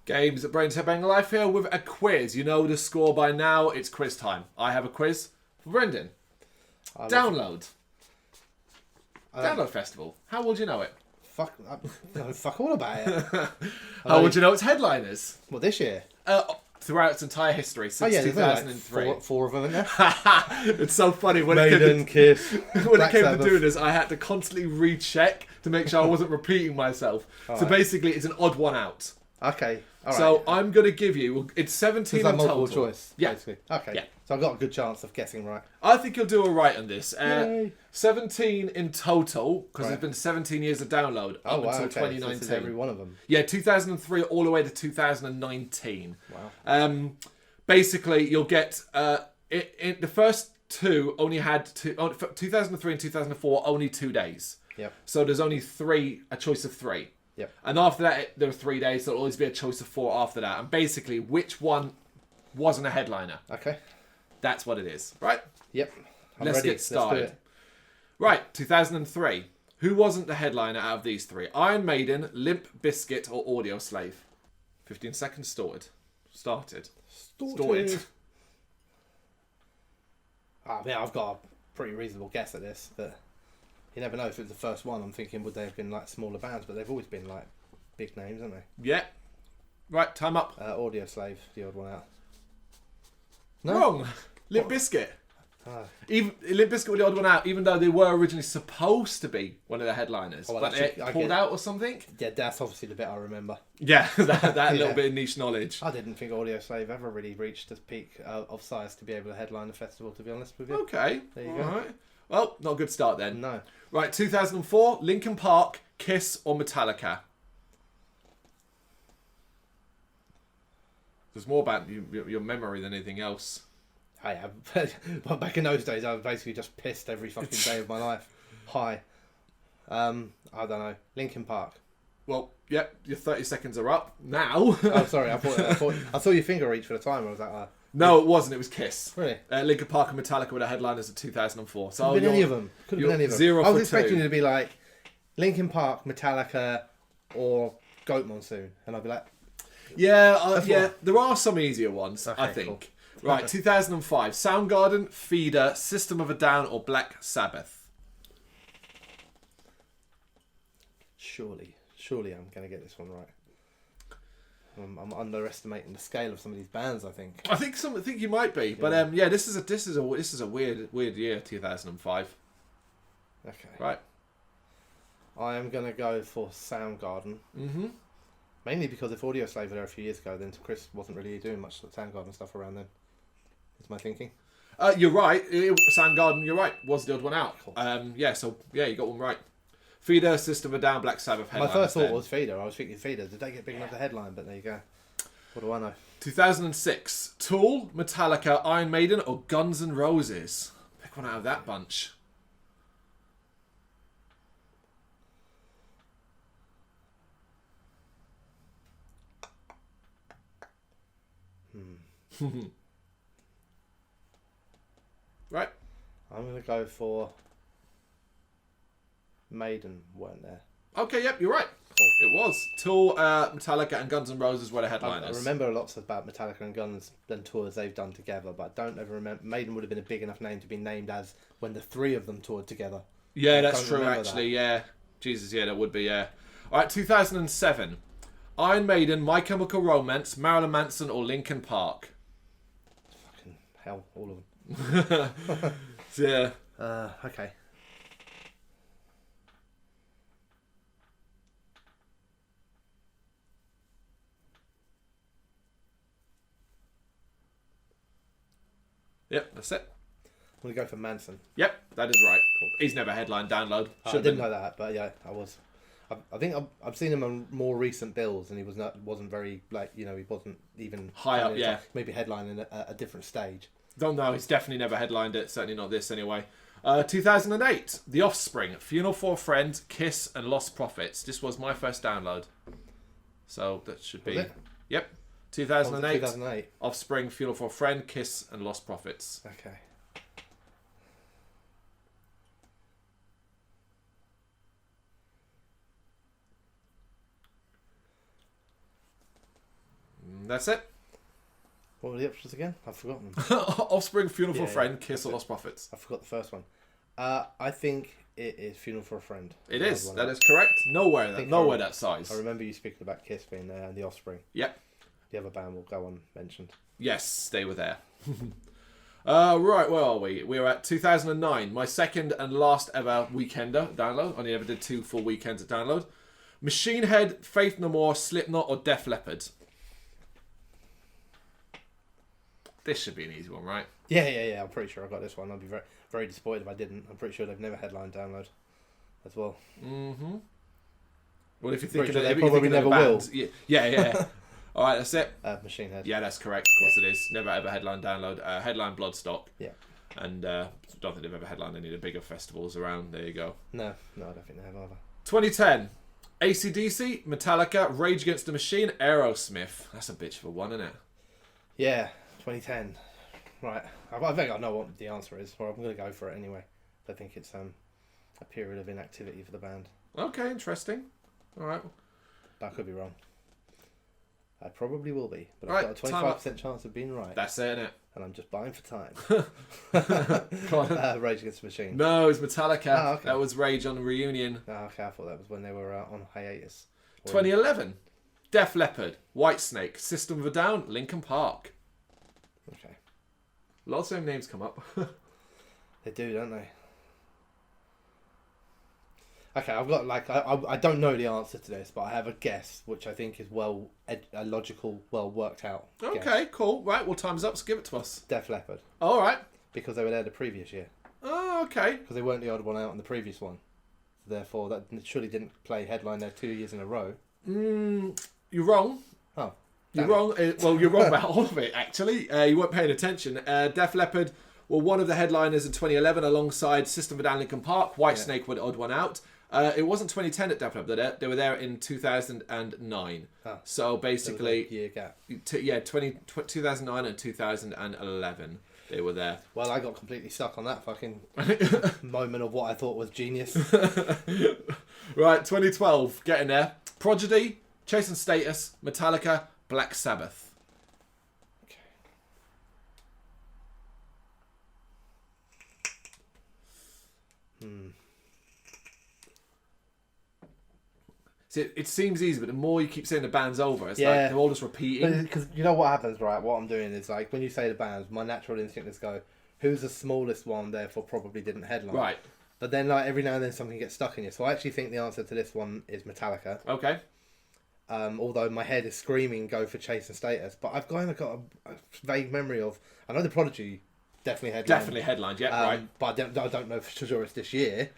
Games at Brains Headbang Life here with a quiz. You know the score by now. It's quiz time. I have a quiz for Brendan. Download. Download Festival. How would you know it? Fuck all about it. How would you know its headliners? What, this year? Throughout its entire history, since 2003. Like four of them in there. It's so funny when Maiden, Kiss, when it came to doing this, I had to constantly recheck to make sure I wasn't repeating myself. So basically, it's an odd one out. Okay. All right. So I'm going to give you, it's 17 in total. Multiple choice, yeah. Basically. Okay. Yeah. So I've got a good chance of guessing right. I think you'll do all right on this. Yay. 17 in total, because there's been 17 years of download up until 2019. So this is every one of them. Yeah, 2003 all the way to 2019. Wow. Basically, you'll get... the first two only had... 2003 and 2004, only 2 days. Yep. So there's only a choice of 3. Yep. And after that, there were 3 days. So there'll always be a choice of 4 after that. And basically, which one wasn't a headliner? Okay. That's what it is, right? Yep. Let's get started. Let's do it. Right, 2003. Who wasn't the headliner out of these 3? Iron Maiden, Limp Bizkit, or Audio Slave? 15 seconds started. Started. I mean, I've got a pretty reasonable guess at this, but you never know if it was the first one. I'm thinking, would they have been like smaller bands? But they've always been like big names, haven't they? Yeah. Right, time up. Audio Slave, the odd one out. No? Wrong. Limp Bizkit. Ah. Limp Bizkit were the odd one out, even though they were originally supposed to be one of the headliners. Oh, well, but they pulled out or something? Yeah, that's obviously the bit I remember. Yeah, that Yeah. little bit of niche knowledge. I didn't think Audio Slave ever really reached the peak of size to be able to headline the festival, to be honest with you. Okay. There you go. Right. Well, not a good start then. No. Right, 2004, Linkin Park, Kiss, or Metallica? There's more about your memory than anything else. Well, back in those days, I was basically just pissed every fucking day of my life. Hi. I don't know. Linkin Park. Well, yep, your 30 seconds are up now. Oh, sorry. I saw your finger reach for the time. I was like, no, it wasn't. It was Kiss. Really? Linkin Park and Metallica were the headliners of 2004. So could have been any of them. Could have been any of them. 0 I was for expecting 2. you to be like Linkin Park, Metallica, or Goat Monsoon, and I'd be like, yeah. There are some easier ones, Okay, I think. cool. Right, 2005, Soundgarden, Feeder, System of a Down, or Black Sabbath? surely I'm going to get this one right. I'm underestimating the scale of some of these bands. I think you might be, but yeah, this is a weird year, 2005. Okay. Right. I am going to go for Soundgarden. Mm-hmm. Mainly because if Audio Slave were there a few years ago, then Chris wasn't really doing much Soundgarden stuff around then. Is my thinking? You're right. Soundgarden, you're right. Was the odd one out. Cool. You got one right. Feeder, System of a Down, Black Sabbath. My first thought was Feeder. I was thinking Feeder. Did they get big enough to headline? But there you go. What do I know? 2006, Tool, Metallica, Iron Maiden, or Guns N' Roses? Pick one out of that bunch. Right. I'm going to go for Maiden. Weren't there? Okay, yep, you're right. Cool. It was. Tool, Metallica, and Guns N' Roses were the I headliners. remember lots about Metallica and Guns and tours they've done together, but I don't ever remember. Maiden would have been a big enough name to be named as when the three of them toured together. Yeah, I that's don't true, remember actually, yeah. Jesus, yeah, that would be, yeah. Alright, 2007. Iron Maiden, My Chemical Romance, Marilyn Manson, or Linkin Park? Fucking hell, all of them. Yeah. Okay. Yep, that's it. I'm going to go for Manson. Yep, that is right. Cool. He's never headlined Download. I didn't know that, but yeah, I was. I think I've seen him on more recent bills, and he wasn't very he wasn't even high up. Yeah, maybe headlining a different stage. Don't know. He's definitely never headlined it. Certainly not this anyway. 2008, The Offspring, Funeral for a Friend, Kiss, and Lost Prophets. This was my first download, so that should be. Was it? Yep, 2008. 2008. Offspring, Funeral for a Friend, Kiss, and Lost Prophets. Okay. That's it. What were the options again? I've forgotten them. Offspring, Funeral for a Friend, Kiss, or Lost Prophets. I forgot the first one. I think it is Funeral for a Friend. It is. That is correct. Nowhere that size. I remember you speaking about Kiss being there and the Offspring. Yep. The other band will go unmentioned. Yes, they were there. Right, where are we? We're at 2009. My second and last ever weekender download. I only ever did 2 full weekends at download. Machine Head, Faith No More, Slipknot, or Def Leppard? This should be an easy one, right? Yeah. I'm pretty sure I got this one. I'd be very, very disappointed if I didn't. I'm pretty sure they've never headlined download as well. Mm-hmm. Well, if you think sure they probably never will. Yeah. All right, that's it. Machine Head. Yeah, that's correct. Of course it is. Never ever headline download. Headline Bloodstock. Yeah. And don't think they've ever headlined any of the bigger festivals around. There you go. No, I don't think they have either. 2010. AC/DC, Metallica, Rage Against the Machine, Aerosmith. That's a bitch for one, isn't it? Yeah, 2010. Right. I think I know what the answer is, or I'm going to go for it anyway. I think it's a period of inactivity for the band. Okay, interesting. All right. I could be wrong. I probably will be, but Right, I've got a 25% chance of being right. That's it, innit? And I'm just buying for time. Go on. Rage Against the Machine. No, it was Metallica. Oh, okay. That was Rage on the Reunion. Oh, okay, I thought that was when they were on hiatus. 2011. Def Leppard, Whitesnake, System of a Down, Linkin Park. Okay. Lots of names come up. They do, don't they? Okay, I've got I don't know the answer to this, but I have a guess, which I think is a logical, well worked out. Okay, guess. cool. Right, well, time's up, so give it to us. Def Leppard. All right. Because they were there the previous year. Oh, okay. Because they weren't the odd one out on the previous one. Therefore, that surely didn't play headline there 2 years in a row. You're wrong. Oh. You're wrong. Well, you're wrong about all of it, actually. You weren't paying attention. Def Leppard were one of the headliners in 2011 alongside System of a Down, Linkin Park. Whitesnake were the odd one out. It wasn't 2010 at Def Leppard. They were there in 2009. Oh. So basically, year gap. 2009 and 2011. They were there. Well, I got completely stuck on that fucking moment of what I thought was genius. Right, 2012. Getting there. Prodigy, Chase and Status, Metallica, Black Sabbath. Okay. See, it seems easy, but the more you keep saying the band's over, it's like they're all just repeating. Because you know what happens, right? What I'm doing is like when you say the bands, my natural instinct is go, who's the smallest one? Therefore, probably didn't headline. Right. But then, like every now and then, something gets stuck in you. So I actually think the answer to this one is Metallica. Okay. Although my head is screaming, go for Chase and Status. But I've kind of got a vague memory of. I know the Prodigy definitely headlined. Definitely headlined. Yeah. Right. But I don't know for sure it's this year.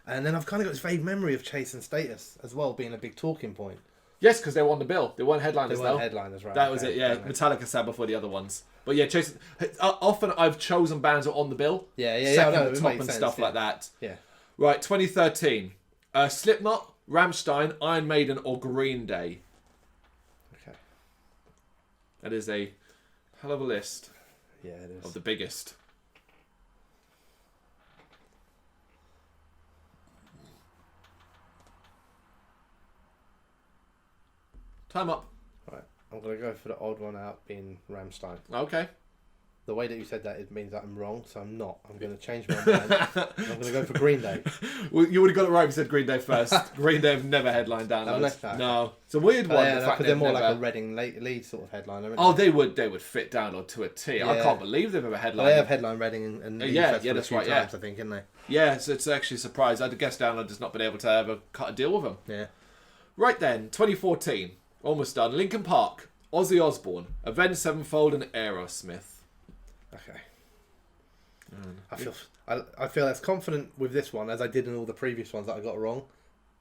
And then I've kind of got this vague memory of Chase and Status as well being a big talking point. Yes, because they were on the bill. They weren't headliners, They weren't headliners, right? That was it, yeah. Metallica, Sabbath were the other ones. But yeah, Chase. Often I've chosen bands that are on the bill. Yeah. Second I know, to it top makes and sense, stuff like that. Yeah. Right, 2013. Slipknot, Rammstein, Iron Maiden, or Green Day. Okay. That is a hell of a list. Yeah, it is. Of the biggest. Time up. Right. I'm going to go for the odd one out being Rammstein. Okay. The way that you said that, it means that I'm wrong, so I'm not. I'm going to change my mind. I'm going to go for Green Day. Well, you would have got it right if you said Green Day first. Green Day have never headlined downloads. No. It's a weird one. Yeah, because they're more like a Reading lead sort of headliner. Oh, they would fit download to a T. Yeah. I can't believe they've ever headlined. Well, they have headline Reading and that's right. times, I think, isn't they? Yeah, so it's actually a surprise. I'd guess download has not been able to ever cut a deal with them. Yeah. Right then, 2014, almost done. Linkin Park, Ozzy Osbourne, Avenged Sevenfold, and Aerosmith. Okay. I feel as confident with this one as I did in all the previous ones that I got wrong.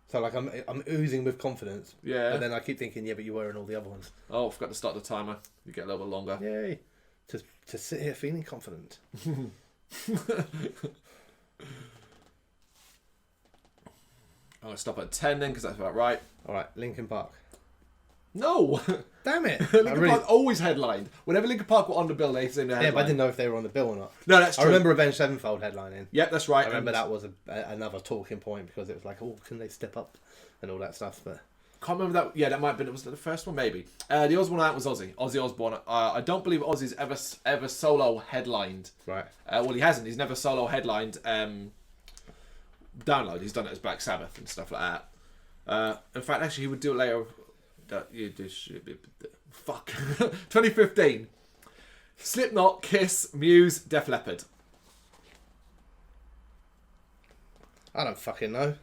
So like I'm oozing with confidence. Yeah. But then I keep thinking, but you were in all the other ones. Oh, I forgot to start the timer. You get a little bit longer. Yay! To sit here feeling confident. I'll stop at 10 then because that's about right. All right, Linkin Park. No! Damn it! Linkin Park always headlined. Whenever Linkin Park were on the bill, they seemed to headline. Yeah, but I didn't know if they were on the bill or not. No, that's true. I remember Avenged Sevenfold headlining. Yep, that's right. I remember that was another talking point because it was like, oh, can they step up and all that stuff. But Can't remember that. Yeah, that might have been. Was that the first one? Maybe. The Osborne out was Ozzy Osbourne. I don't believe Ozzy's ever solo headlined. Right. Well, he hasn't. He's never solo headlined. Download. He's done it as Black Sabbath and stuff like that. In fact, actually, he would do it later. Fuck. 2015. Slipknot, Kiss, Muse, Def Leppard. I don't fucking know.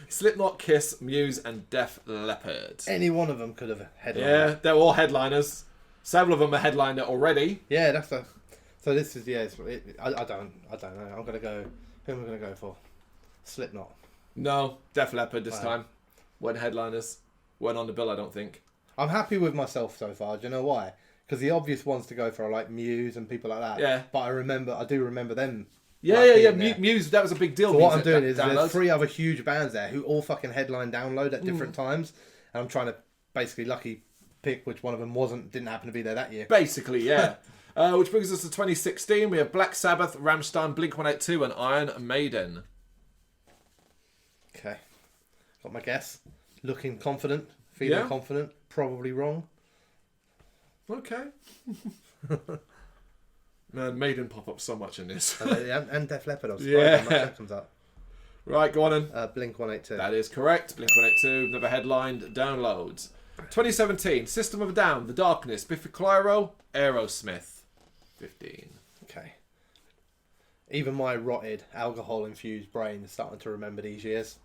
Slipknot, Kiss, Muse, and Def Leppard. Any one of them could have headlined. Yeah, they're all headliners. Several of them are headliner already. Yeah, that's the. So this is I don't know. I'm gonna go. Who am I gonna go for? Slipknot. No, Def Leppard this time. Weren't headliners. Weren't on the bill, I don't think. I'm happy with myself so far. Do you know why? Because the obvious ones to go for are like Muse and people like that. Yeah. But I do remember them. Yeah. Muse, that was a big deal. So what I'm doing is there's 3 other huge bands there who all fucking headline Download at different times, and I'm trying to basically lucky pick which one of them didn't happen to be there that year. Basically, yeah. Which brings us to 2016. We have Black Sabbath, Rammstein, Blink-182, and Iron Maiden. Okay, got my guess. Looking confident, feeling confident. Probably wrong. Okay. Man, Maiden pop up so much in this. and Def Leppard. I was surprised how much that comes up. Right, go on then. Blink-182. That is correct. Blink-182, never headlined, Downloads. 2017, System of a Down, The Darkness, Biffy Clyro, Aerosmith. 15. Okay. Even my rotted, alcohol-infused brain is starting to remember these years.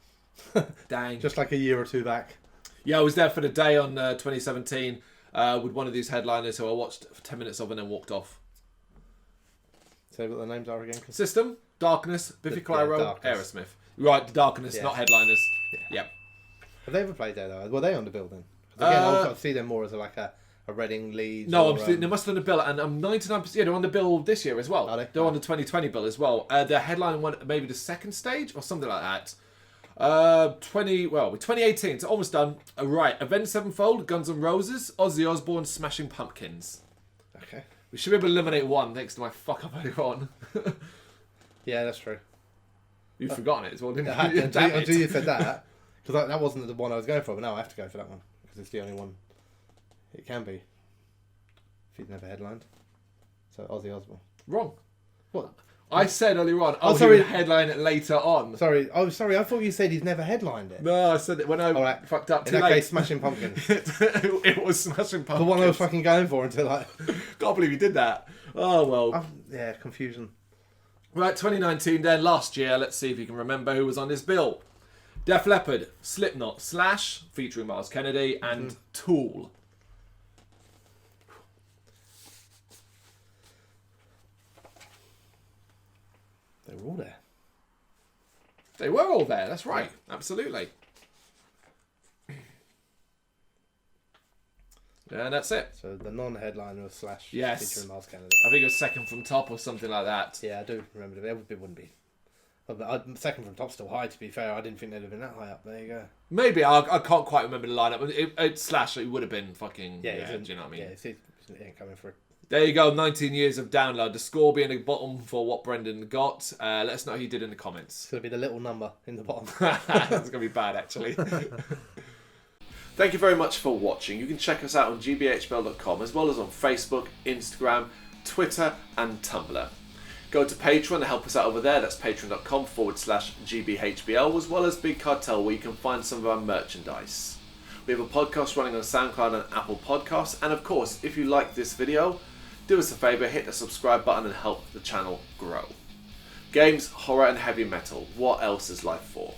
Dang. Just like a year or two back. Yeah, I was there for the day on 2017 with one of these headliners who I watched for 10 minutes of and then walked off. Say what the names are again. System, Darkness, Biffy Clyro, Darkness. Aerosmith. Right, The Darkness, not headliners. Yeah. Yep. Have they ever played there though? Were they on the bill then? 'Cause again, I see them more as a Reading, Leeds. No, they must have done the bill, and I'm 99%. Yeah, they're on the bill this year as well. Are they? They're on the 2020 bill as well. Their headline won maybe the second stage or something like that. 2018, it's almost done. Right, Avenged Sevenfold, Guns N' Roses, Ozzy Osbourne, Smashing Pumpkins. Okay. We should be able to eliminate one thanks to my fuck up earlier on. Yeah, that's true. You've forgotten it as well, didn't you? Until you said that, because that wasn't the one I was going for, but now I have to go for that one because it's the only one it can be. If he's never headlined, so Ozzy Osbourne. Wrong. What? I said earlier on. Sorry. He would headline it later on. Sorry. Oh, sorry. I thought you said he's never headlined it. No, I said it when I fucked up. In that case, Smashing Pumpkins. It was Smashing Pumpkins. The one I was fucking going for until Can't believe you did that. Oh well. Yeah, confusion. Right, 2019 then, last year. Let's see if you can remember who was on this bill. Def Leppard, Slipknot, Slash, featuring Miles Kennedy, and Tool. They were all there. They were all there, that's right. Absolutely. And that's it. So the non-headliner was Slash featuring Miles Kennedy. I think it was second from top or something like that. Yeah, I do remember. It wouldn't be. Second from top's still high, to be fair. I didn't think they'd have been that high up. There you go. Maybe. I can't quite remember the lineup. Slash, it would have been fucking... Yeah, do you know what I mean? Yeah, it ain't coming for it. There you go, 19 years of download. The score being the bottom for what Brendan got. Let us know how you did in the comments. It's going to be the little number in the bottom. That's going to be bad, actually. Thank you very much for watching. You can check us out on GBHBL.com as well as on Facebook, Instagram, Twitter and Tumblr. Go to Patreon to help us out over there. That's patreon.com/GBHBL as well as Big Cartel where you can find some of our merchandise. We have a podcast running on SoundCloud and Apple Podcasts. And of course, if you like this video, do us a favour, hit the subscribe button and help the channel grow. Games, horror and heavy metal. What else is life for?